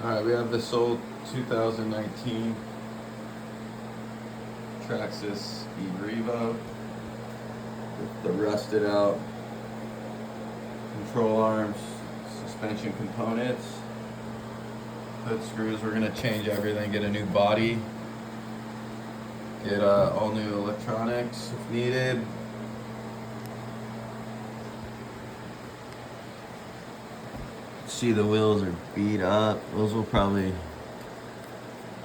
Alright, we have this old 2019 Traxxas E-Revo with the rusted out control arms, suspension components, hood screws. We're going to change everything, get a new body, get all new electronics if needed. See, the wheels are beat up. Those will probably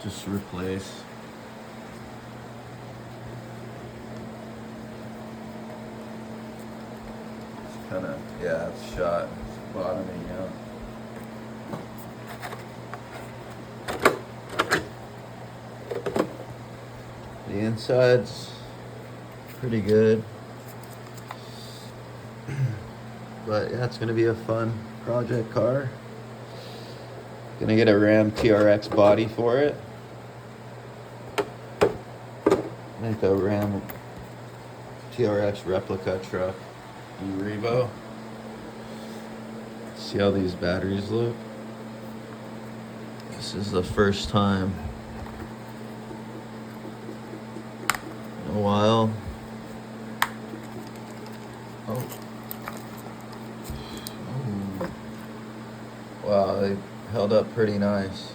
just replace. It's kind of, yeah, it's shot. It's bottoming out. The inside's pretty good. But yeah, it's gonna be a fun project car. Gonna get a Ram TRX body for it. Make a Ram TRX replica truck, E-Revo. See how these batteries look? This is the first time in a while. Oh. Wow, they held up pretty nice.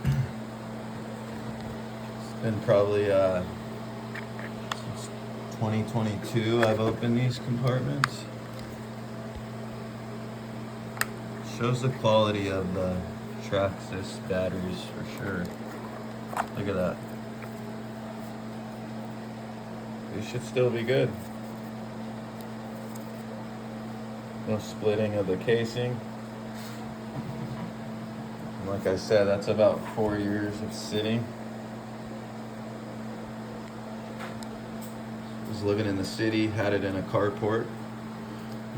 It's been probably since 2022 I've opened these compartments. Shows the quality of the Traxxas batteries for sure. Look at that. They should still be good. No splitting of the casing. Like I said, that's about 4 years of sitting. Was living in the city, had it in a carport,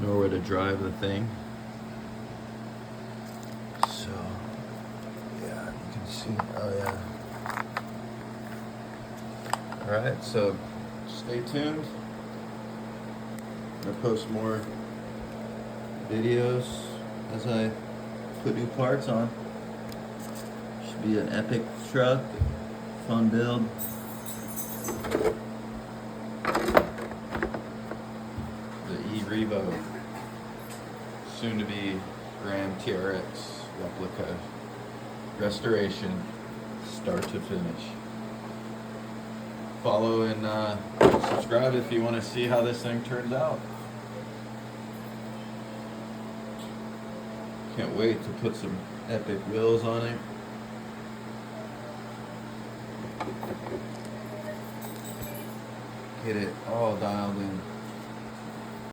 nowhere to drive the thing. So, yeah, you can see, oh yeah. Alright, so stay tuned. I'm gonna post more videos as I put new parts on. Be an epic truck, fun build. The E-Revo, soon to be Ram TRX replica restoration, start to finish. Follow and subscribe if you want to see how this thing turns out. Can't wait to put some epic wheels on it. Get it all dialed in.